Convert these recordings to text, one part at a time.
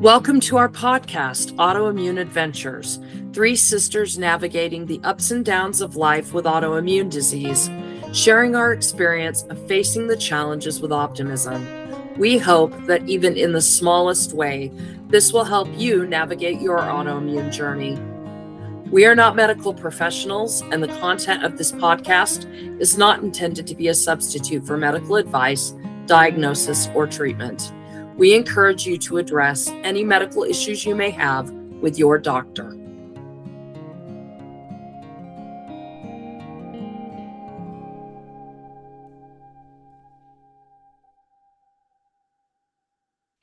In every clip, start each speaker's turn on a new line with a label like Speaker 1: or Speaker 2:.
Speaker 1: Welcome to our podcast, Autoimmune Adventures, three sisters navigating the ups and downs of life with autoimmune disease, sharing our experience of facing the challenges with optimism. We hope that even in the smallest way, this will help you navigate your autoimmune journey. We are not medical professionals, and the content of this podcast is not intended to be a substitute for medical advice, diagnosis, or treatment. We encourage you to address any medical issues you may have with your doctor.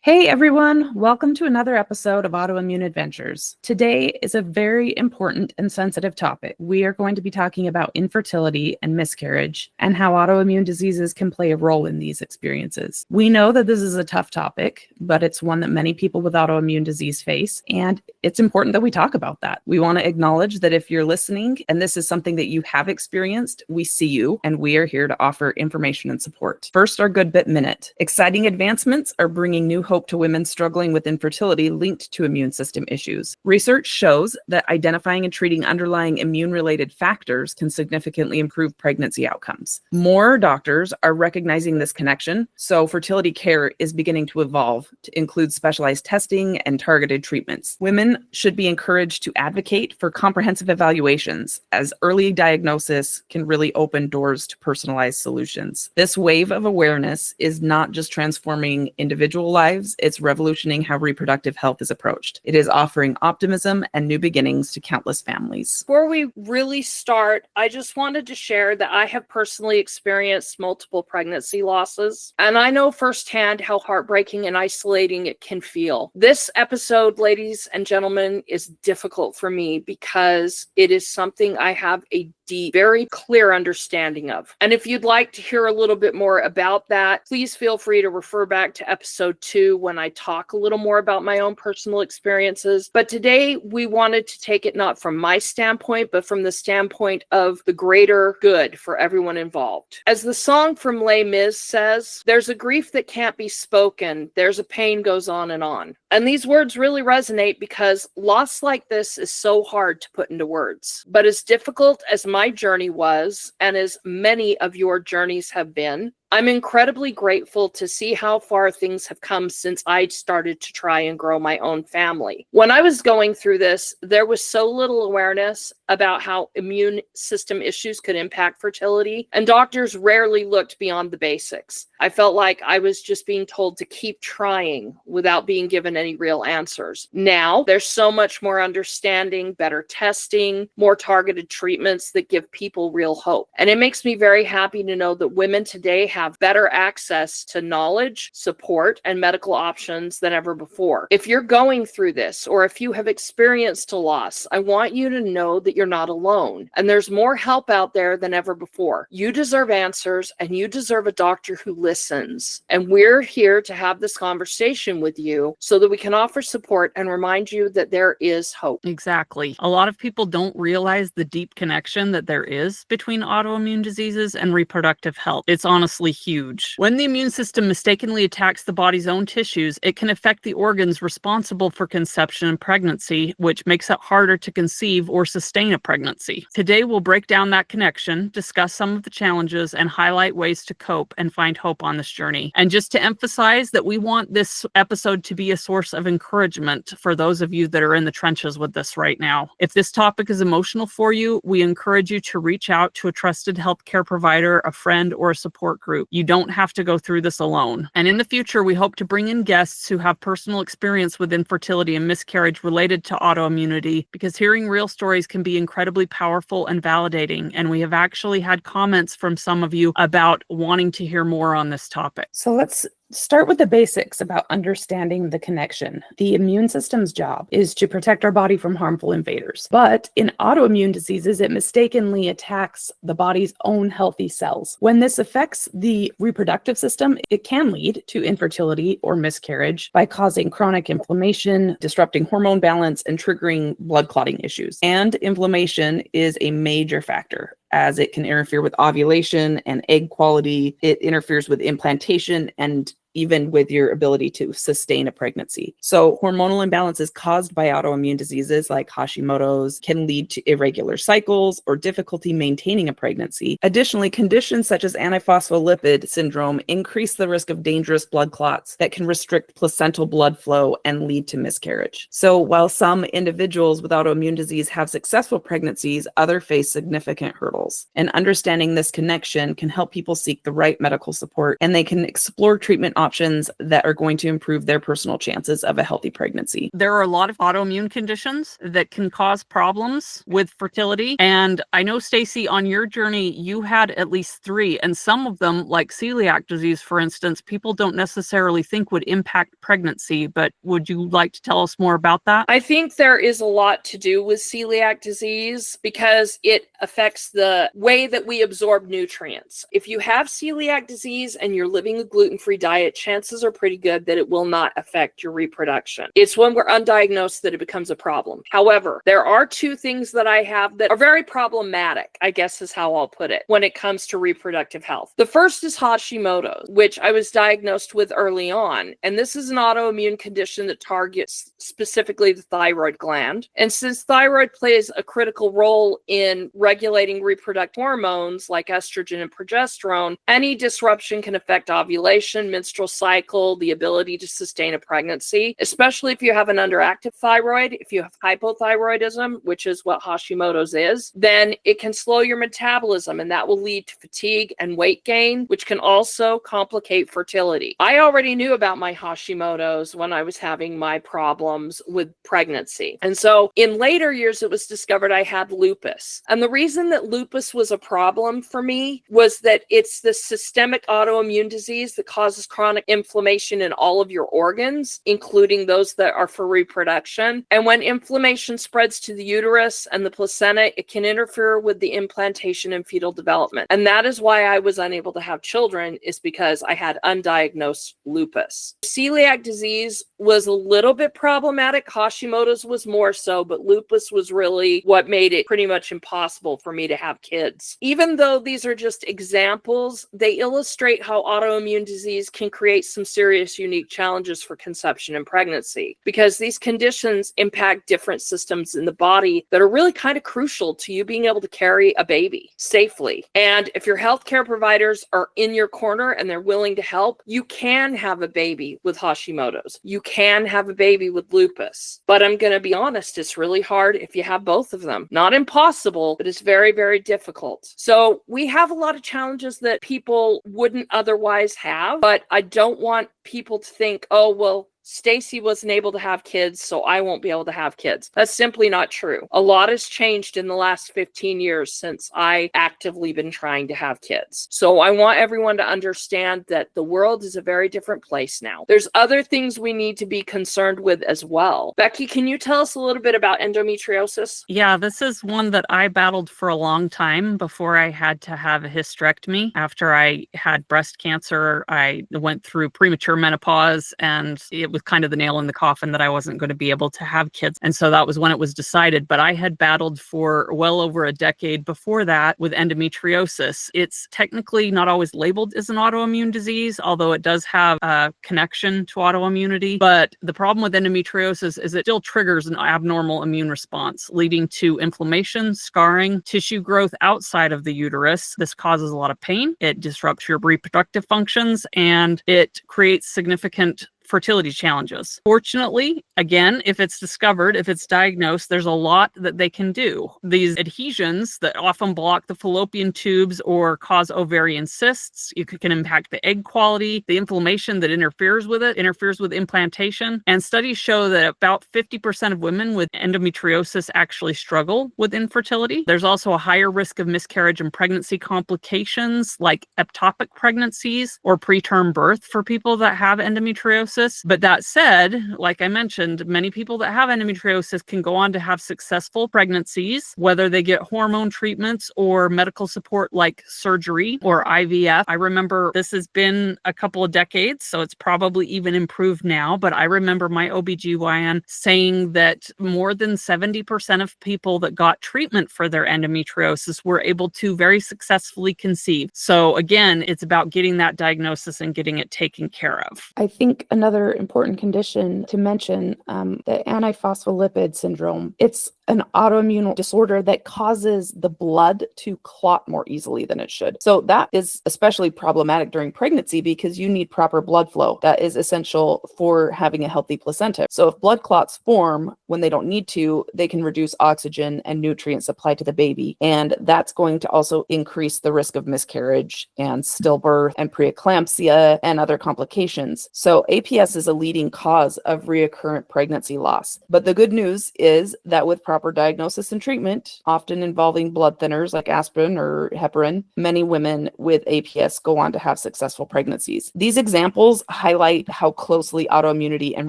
Speaker 2: Hey everyone, welcome to another episode of Autoimmune Adventures. Today is a very important and sensitive topic. We are going to be talking about infertility and miscarriage and how autoimmune diseases can play a role in these experiences. We know that this is a tough topic, but it's one that many people with autoimmune disease face, and it's important that we talk about that. We want to acknowledge that if you're listening and this is something that you have experienced, we see you and we are here to offer information and support. First, our Good Bit Minute. Exciting advancements are bringing new hope to women struggling with infertility linked to immune system issues. Research shows that identifying and treating underlying immune-related factors can significantly improve pregnancy outcomes. More doctors are recognizing this connection, so fertility care is beginning to evolve to include specialized testing and targeted treatments. Women should be encouraged to advocate for comprehensive evaluations, as early diagnosis can really open doors to personalized solutions. This wave of awareness is not just transforming individual lives, it's revolutioning how reproductive health is approached. It is offering optimism and new beginnings to countless families.
Speaker 1: Before we really start, I just wanted to share that I have personally experienced multiple pregnancy losses, and I know firsthand how heartbreaking and isolating it can feel. This episode, ladies and gentlemen, is difficult for me because it is something I have a deep, very clear understanding of. And if you'd like to hear a little bit more about that, please feel free to refer back to episode 2 when I talk a little more about my own personal experiences. But today we wanted to take it not from my standpoint, but from the standpoint of the greater good for everyone involved. As the song from Les Mis says, there's a grief that can't be spoken, there's a pain goes on and on. And these words really resonate because loss like this is so hard to put into words. But as difficult as my journey was, and as many of your journeys have been, I'm incredibly grateful to see how far things have come since I started to try and grow my own family. When I was going through this, there was so little awareness about how immune system issues could impact fertility, and doctors rarely looked beyond the basics. I felt like I was just being told to keep trying without being given any real answers. Now, there's so much more understanding, better testing, more targeted treatments that give people real hope. And it makes me very happy to know that women today have better access to knowledge, support, and medical options than ever before. If you're going through this, or if you have experienced a loss, I want you to know that you're not alone, and there's more help out there than ever before. You deserve answers, and you deserve a doctor who listens. And we're here to have this conversation with you so that we can offer support and remind you that there is hope.
Speaker 3: Exactly. A lot of people don't realize the deep connection that there is between autoimmune diseases and reproductive health. It's honestly huge. When the immune system mistakenly attacks the body's own tissues, it can affect the organs responsible for conception and pregnancy, which makes it harder to conceive or sustain a pregnancy. Today, we'll break down that connection, discuss some of the challenges, and highlight ways to cope and find hope on this journey. And just to emphasize that we want this episode to be a source of encouragement for those of you that are in the trenches with this right now. If this topic is emotional for you, we encourage you to reach out to a trusted healthcare provider, a friend, or a support group. You don't have to go through this alone. And in the future, we hope to bring in guests who have personal experience with infertility and miscarriage related to autoimmunity, because hearing real stories can be incredibly powerful and validating. And we have actually had comments from some of you about wanting to hear more on this topic.
Speaker 2: So let's start with the basics about understanding the connection. The immune system's job is to protect our body from harmful invaders. But in autoimmune diseases, it mistakenly attacks the body's own healthy cells. When this affects the reproductive system, it can lead to infertility or miscarriage by causing chronic inflammation, disrupting hormone balance, and triggering blood clotting issues. And inflammation is a major factor, as it can interfere with ovulation and egg quality. It interferes with implantation and even with your ability to sustain a pregnancy. So hormonal imbalances caused by autoimmune diseases like Hashimoto's can lead to irregular cycles or difficulty maintaining a pregnancy. Additionally, conditions such as antiphospholipid syndrome increase the risk of dangerous blood clots that can restrict placental blood flow and lead to miscarriage. So while some individuals with autoimmune disease have successful pregnancies, others face significant hurdles. And understanding this connection can help people seek the right medical support, and they can explore treatment options that are going to improve their personal chances of a healthy pregnancy.
Speaker 3: There are a lot of autoimmune conditions that can cause problems with fertility. And I know, Stacy, on your journey, you had at least 3, and some of them, like celiac disease, for instance, people don't necessarily think would impact pregnancy. But would you like to tell us more about that?
Speaker 1: I think there is a lot to do with celiac disease because it affects the way that we absorb nutrients. If you have celiac disease and you're living a gluten-free diet, chances are pretty good that it will not affect your reproduction. It's when we're undiagnosed that it becomes a problem. However, there are 2 things that I have that are very problematic, I guess is how I'll put it, when it comes to reproductive health. The first is Hashimoto's, which I was diagnosed with early on. And this is an autoimmune condition that targets specifically the thyroid gland. And since thyroid plays a critical role in regulating reproductive hormones like estrogen and progesterone, any disruption can affect ovulation, menstrual cycle, the ability to sustain a pregnancy, especially if you have an underactive thyroid. If you have hypothyroidism, which is what Hashimoto's is, then it can slow your metabolism, and that will lead to fatigue and weight gain, which can also complicate fertility. I already knew about my Hashimoto's when I was having my problems with pregnancy. And so in later years, it was discovered I had lupus. And the reason that lupus was a problem for me was that it's the systemic autoimmune disease that causes chronic inflammation in all of your organs, including those that are for reproduction. And when inflammation spreads to the uterus and the placenta, it can interfere with the implantation and fetal development. And that is why I was unable to have children, is because I had undiagnosed lupus. Celiac disease was a little bit problematic. Hashimoto's was more so, but lupus was really what made it pretty much impossible for me to have kids. Even though these are just examples, they illustrate how autoimmune disease can create some serious unique challenges for conception and pregnancy, because these conditions impact different systems in the body that are really kind of crucial to you being able to carry a baby safely. And if your healthcare providers are in your corner and they're willing to help, you can have a baby with Hashimoto's. You can have a baby with lupus. But I'm going to be honest, it's really hard if you have both of them. Not impossible, but it's very, very difficult. So we have a lot of challenges that people wouldn't otherwise have, but I don't want people to think, oh, well, Stacy wasn't able to have kids, so I won't be able to have kids. That's simply not true. A lot has changed in the last 15 years since I actively been trying to have kids. So I want everyone to understand that the world is a very different place now. There's other things we need to be concerned with as well. Becky, can you tell us a little bit about endometriosis?
Speaker 3: Yeah, this is one that I battled for a long time before I had to have a hysterectomy. After I had breast cancer, I went through premature menopause, and it was kind of the nail in the coffin that I wasn't going to be able to have kids. And so that was when it was decided. But I had battled for well over a decade before that with endometriosis. It's technically not always labeled as an autoimmune disease, although it does have a connection to autoimmunity. But the problem with endometriosis is it still triggers an abnormal immune response, leading to inflammation, scarring, tissue growth outside of the uterus. This causes a lot of pain. It disrupts your reproductive functions, and it creates significant fertility challenges. Fortunately, again, if it's discovered, if it's diagnosed, there's a lot that they can do. These adhesions that often block the fallopian tubes or cause ovarian cysts, it can impact the egg quality. The inflammation that interferes with it interferes with implantation. And studies show that about 50% of women with endometriosis actually struggle with infertility. There's also a higher risk of miscarriage and pregnancy complications like ectopic pregnancies or preterm birth for people that have endometriosis. endometriosis. But that said, like I mentioned, many people that have endometriosis can go on to have successful pregnancies, whether they get hormone treatments or medical support like surgery or IVF. I remember this has been a couple of decades, so it's probably even improved now, but I remember my OBGYN saying that more than 70% of people that got treatment for their endometriosis were able to very successfully conceive. So again, it's about getting that diagnosis and getting it taken care of.
Speaker 2: I think another important condition to mention, the antiphospholipid syndrome, it's an autoimmune disorder that causes the blood to clot more easily than it should. So that is especially problematic during pregnancy because you need proper blood flow. That is essential for having a healthy placenta. So if blood clots form when they don't need to, they can reduce oxygen and nutrient supply to the baby. And that's going to also increase the risk of miscarriage and stillbirth and preeclampsia and other complications. So APS is a leading cause of recurrent pregnancy loss. But the good news is that with proper diagnosis and treatment, often involving blood thinners like aspirin or heparin, many women with APS go on to have successful pregnancies. These examples highlight how closely autoimmunity and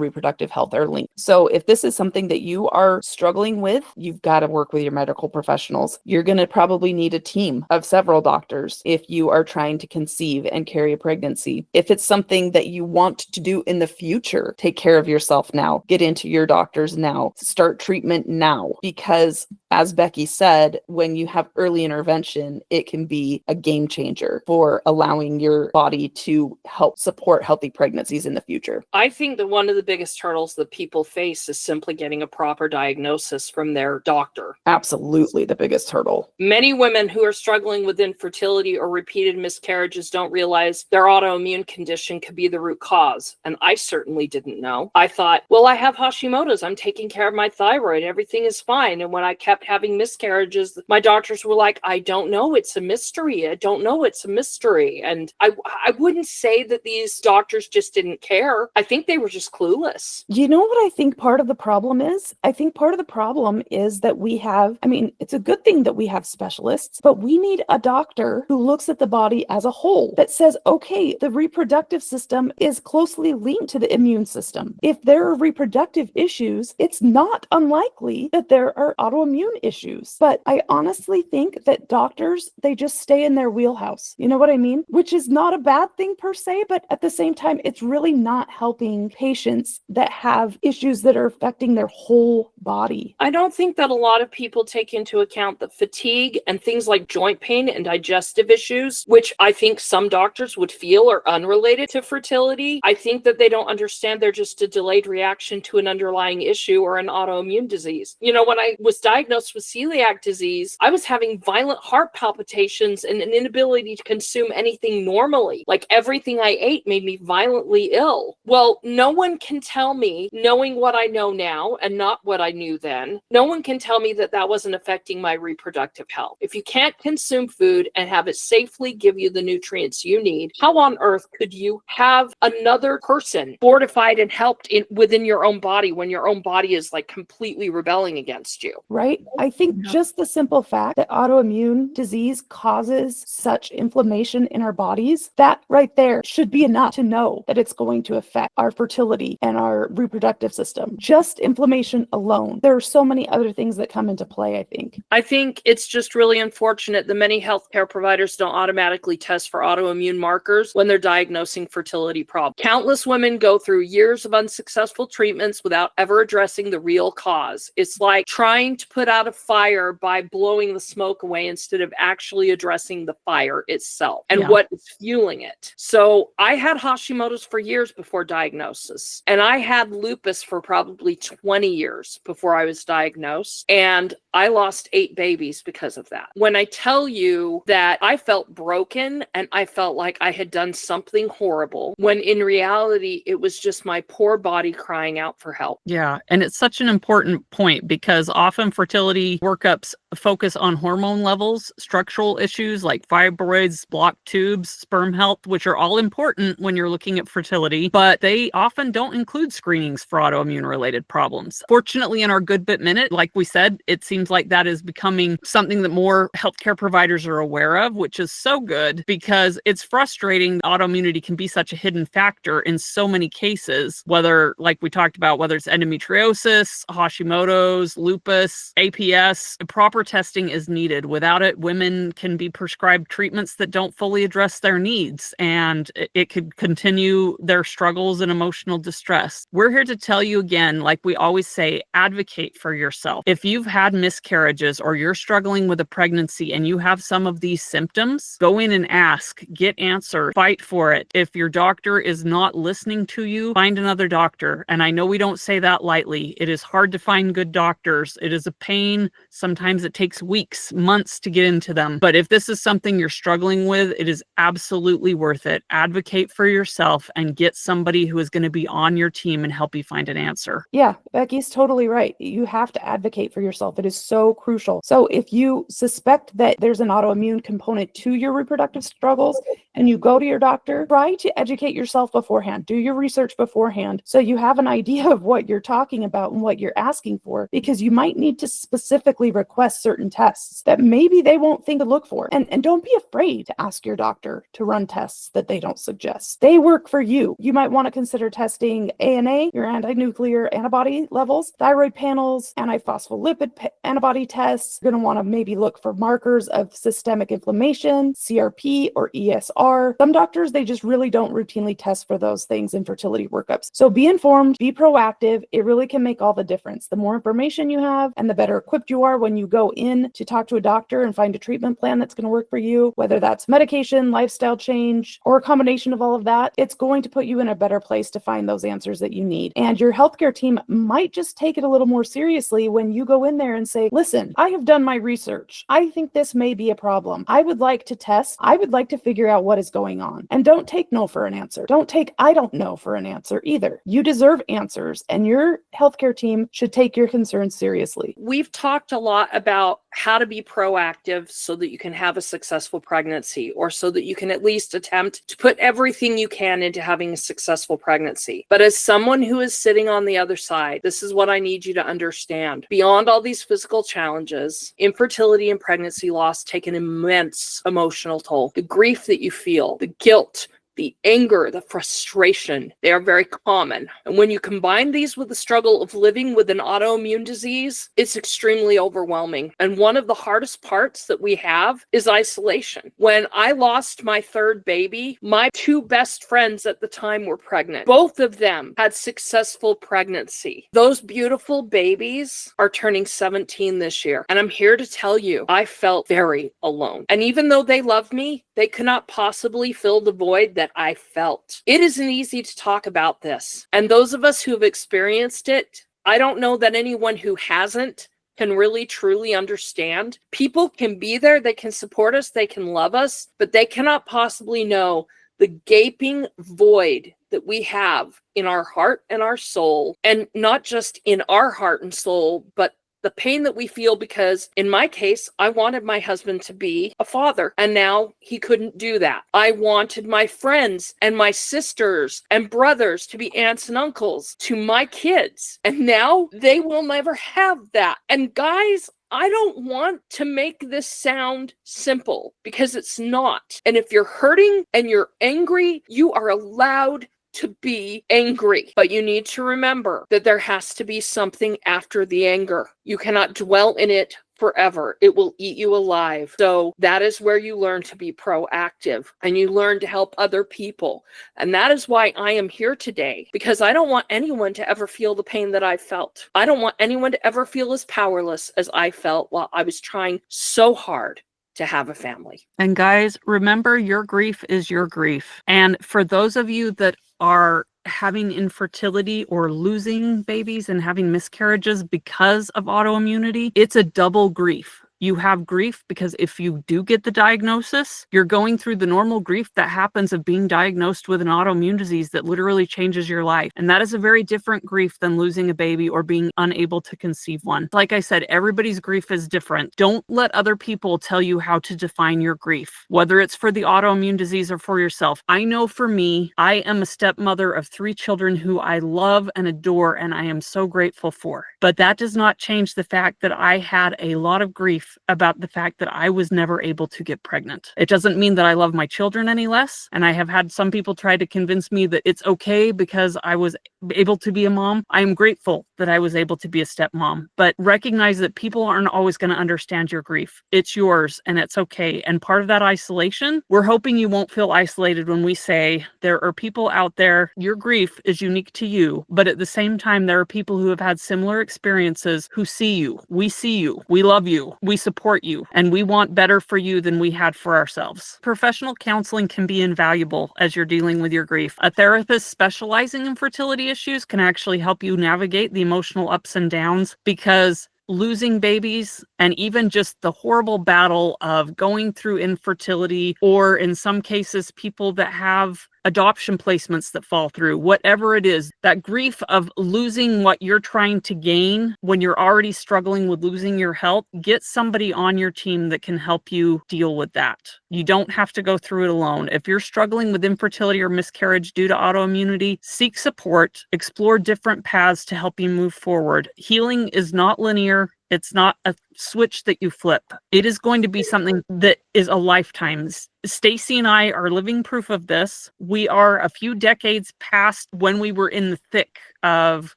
Speaker 2: reproductive health are linked. So if this is something that you are struggling with, you've got to work with your medical professionals. You're going to probably need a team of several doctors if you are trying to conceive and carry a pregnancy. If it's something that you want to do in the future, take care of yourself now. Get into your doctors now. Start treatment now. Because as Becky said, when you have early intervention, it can be a game changer for allowing your body to help support healthy pregnancies in the future.
Speaker 1: I think that one of the biggest hurdles that people face is simply getting a proper diagnosis from their doctor.
Speaker 2: Absolutely the biggest hurdle.
Speaker 1: Many women who are struggling with infertility or repeated miscarriages don't realize their autoimmune condition could be the root cause. And I certainly didn't know. I thought, well, I have Hashimoto's. I'm taking care of my thyroid. Everything is fine. And when I kept having miscarriages, my doctors were like, I don't know. It's a mystery. I don't know. It's a mystery. And I wouldn't say that these doctors just didn't care. I think they were just clueless.
Speaker 2: You know what I think part of the problem is? I think part of the problem is that we have, it's a good thing that we have specialists, but we need a doctor who looks at the body as a whole that says, okay, the reproductive system is closely linked to the immune system. If there are reproductive issues, it's not unlikely that there are autoimmune issues. But I honestly think that doctors, they just stay in their wheelhouse. You know what I mean? Which is not a bad thing per se, but at the same time, it's really not helping patients that have issues that are affecting their whole body.
Speaker 1: I don't think that a lot of people take into account that fatigue and things like joint pain and digestive issues, which I think some doctors would feel are unrelated to fertility. I think that they don't understand they're just a delayed reaction to an underlying issue or an autoimmune disease. You know, when I was diagnosed with celiac disease, I was having violent heart palpitations and an inability to consume anything normally. Like everything I ate made me violently ill. Well, no one can tell me, knowing what I know now and not what I knew then, no one can tell me that that wasn't affecting my reproductive health. If you can't consume food and have it safely give you the nutrients you need, how on earth could you have another person fortified and helped within your own body when your own body is like completely rebelling against you?
Speaker 2: Right? I think just the simple fact that autoimmune disease causes such inflammation in our bodies, that right there should be enough to know that it's going to affect our fertility and our reproductive system. Just inflammation alone. There are so many other things that come into play, I think.
Speaker 1: I think it's just really unfortunate that many healthcare providers don't automatically test for autoimmune markers when they're diagnosing fertility problems. Countless women go through years of unsuccessful treatments without ever addressing the real cause. It's like trying to put out a fire by blowing the smoke away instead of actually addressing the fire itself and what is fueling it. So I had Hashimoto's for years before diagnosis, and I had lupus for probably 20 years before I was diagnosed, and I lost 8 babies because of that. When I tell you that I felt broken and I felt like I had done something horrible, when in reality, it was just my poor body crying out for help.
Speaker 3: Yeah. And it's such an important point because often fertility workups focus on hormone levels, structural issues like fibroids, blocked tubes, sperm health, which are all important when you're looking at fertility, but they often don't include screenings for autoimmune related problems. Fortunately, in our Good Bit Minute, like we said, it seems like that is becoming something that more healthcare providers are aware of, which is so good because it's frustrating. Autoimmunity can be such a hidden factor in so many cases, whether, like we talked about, whether it's endometriosis, Hashimoto's, lupus, APS, proper testing is needed. Without it, women can be prescribed treatments that don't fully address their needs, and it could continue their struggles and emotional distress. We're here to tell you again, like we always say, advocate for yourself. If you've had miscarriages or you're struggling with a pregnancy and you have some of these symptoms, go in and ask, get answers, fight for it. If your doctor is not listening to you, find another doctor. And I know we don't say that lightly. It is hard to find good doctors. It is a pain. Sometimes it takes weeks, months to get into them. But if this is something you're struggling with, it is absolutely worth it. Advocate for yourself and get somebody who is going to be on your team and help you find an answer.
Speaker 2: Yeah, Becky's totally right. You have to advocate for yourself. It is so crucial. So if you suspect that there's an autoimmune component to your reproductive struggles and you go to your doctor, try to educate yourself beforehand. Do your research beforehand so you have an idea of what you're talking about and what you're asking for, because you might need to specifically request certain tests that maybe they won't think to look for. And don't be afraid to ask your doctor to run tests that they don't suggest. They work for you. You might want to consider testing ANA, your anti-nuclear antibody levels, thyroid panels, antiphospholipid antibody tests. You're going to want to maybe look for markers of systemic inflammation, CRP or ESR. Some doctors, they just really don't routinely test for those things in fertility workups. So be informed, be proactive. It really can make all the difference. The more information you have and the better equipped you are when you go in to talk to a doctor and find a treatment plan that's going to work for you, whether that's medication, lifestyle change, or a combination of all of that, it's going to put you in a better place to find those answers that you need. And your healthcare team might just take it a little more seriously when you go in there and say, listen, I have done my research. I think this may be a problem. I would like to test. I would like to figure out what is going on. And don't take no for an answer. Don't take I don't know for an answer either. You deserve answers, and your healthcare team should take your concerns seriously.
Speaker 1: We've talked a lot about how to be proactive so that you can have a successful pregnancy, or so that you can at least attempt to put everything you can into having a successful pregnancy. But as someone who is sitting on the other side, this is what I need you to understand. Beyond all these physical challenges, infertility and pregnancy loss take an immense emotional toll. The grief that you feel, the guilt, the anger, the frustration, they are very common. And when you combine these with the struggle of living with an autoimmune disease, it's extremely overwhelming. And one of the hardest parts that we have is isolation. When I lost my third baby, my two best friends at the time were pregnant. Both of them had successful pregnancy. Those beautiful babies are turning 17 this year. And I'm here to tell you, I felt very alone. And even though they love me, they could not possibly fill the void that I felt. It isn't easy to talk about this. And those of us who have experienced it, I don't know that anyone who hasn't can really truly understand. People can be there, they can support us, they can love us, but they cannot possibly know the gaping void that we have in our heart and our soul, and not just in our heart and soul, but the pain that we feel, because in my case, I wanted my husband to be a father, and now he couldn't do that. I wanted my friends and my sisters and brothers to be aunts and uncles to my kids, and now they will never have that. And guys, I don't want to make this sound simple, because it's not. And if you're hurting and you're angry, you are allowed to be angry. But you need to remember that there has to be something after the anger. You cannot dwell in it forever. It will eat you alive. So that is where you learn to be proactive, and you learn to help other people. And that is why I am here today, because I don't want anyone to ever feel the pain that I felt. I don't want anyone to ever feel as powerless as I felt while I was trying so hard to have a family.
Speaker 3: And guys, remember, your grief is your grief. And for those of you that are having infertility or losing babies and having miscarriages because of autoimmunity, it's a double grief. You have grief because if you do get the diagnosis, you're going through the normal grief that happens of being diagnosed with an autoimmune disease that literally changes your life. And that is a very different grief than losing a baby or being unable to conceive one. Like I said, everybody's grief is different. Don't let other people tell you how to define your grief, whether it's for the autoimmune disease or for yourself. I know for me, I am a stepmother of 3 children who I love and adore, and I am so grateful for. But that does not change the fact that I had a lot of grief about the fact that I was never able to get pregnant. It doesn't mean that I love my children any less, and I have had some people try to convince me that it's okay because I was able to be a mom. I am grateful that I was able to be a stepmom, but recognize that people aren't always going to understand your grief. It's yours and it's okay. And part of that isolation, we're hoping you won't feel isolated when we say there are people out there, your grief is unique to you, but at the same time, there are people who have had similar experiences who see you, we love you, we support you, and we want better for you than we had for ourselves. Professional counseling can be invaluable as you're dealing with your grief. A therapist specializing in fertility issues can actually help you navigate the emotional ups and downs, because losing babies and even just the horrible battle of going through infertility, or in some cases, people that have adoption placements that fall through, whatever it is, that grief of losing what you're trying to gain when you're already struggling with losing your health, get somebody on your team that can help you deal with that. You don't have to go through it alone. If you're struggling with infertility or miscarriage due to autoimmunity, seek support, explore different paths to help you move forward. Healing is not linear. It's not a switch that you flip. It is going to be something that is a lifetime. Stacy and I are living proof of this. We are a few decades past when we were in the thick of,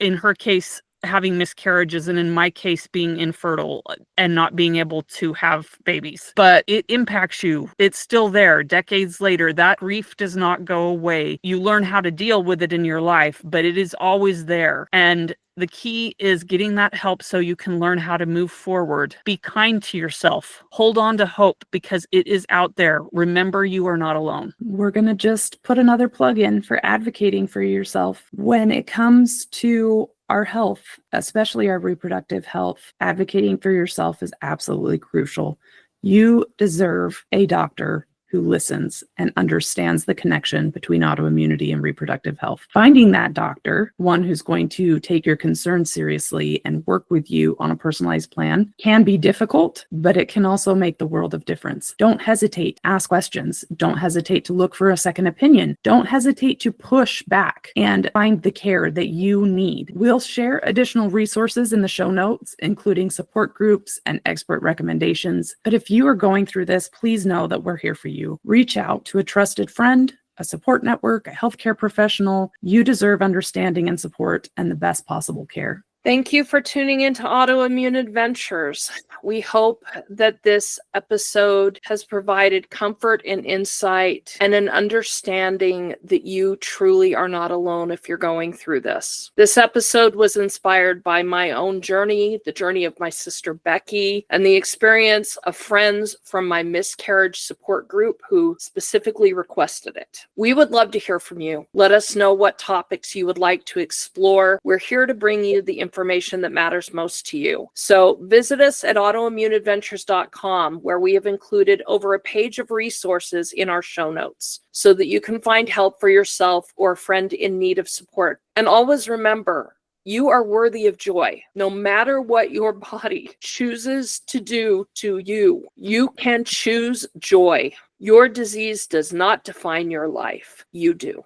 Speaker 3: in her case, having miscarriages, and in my case being infertile and not being able to have babies. But it impacts you. It's still there decades later. That grief does not go away. You learn how to deal with it in your life, but it is always there. And the key is getting that help so you can learn how to move forward. Be kind to yourself. Hold on to hope, because it is out there. Remember, you are not alone.
Speaker 2: We're going to just put another plug in for advocating for yourself. When it comes to our health, especially our reproductive health, advocating for yourself is absolutely crucial. You deserve a doctor who listens and understands the connection between autoimmunity and reproductive health. Finding that doctor, one who's going to take your concerns seriously and work with you on a personalized plan, can be difficult, but it can also make the world of difference. Don't hesitate. Ask questions. Don't hesitate to look for a second opinion. Don't hesitate to push back and find the care that you need. We'll share additional resources in the show notes, including support groups and expert recommendations. But if you are going through this, please know that we're here for you. Reach out to a trusted friend, a support network, a healthcare professional. You deserve understanding and support and the best possible care.
Speaker 1: Thank you for tuning into Autoimmune Adventures. We hope that this episode has provided comfort and insight and an understanding that you truly are not alone if you're going through this. This episode was inspired by my own journey, the journey of my sister Becky, and the experience of friends from my miscarriage support group who specifically requested it. We would love to hear from you. Let us know what topics you would like to explore. We're here to bring you the information that matters most to you. So visit us at autoimmuneadventures.com, where we have included over a page of resources in our show notes so that you can find help for yourself or a friend in need of support. And always remember, you are worthy of joy. No matter what your body chooses to do to you, you can choose joy. Your disease does not define your life. You do.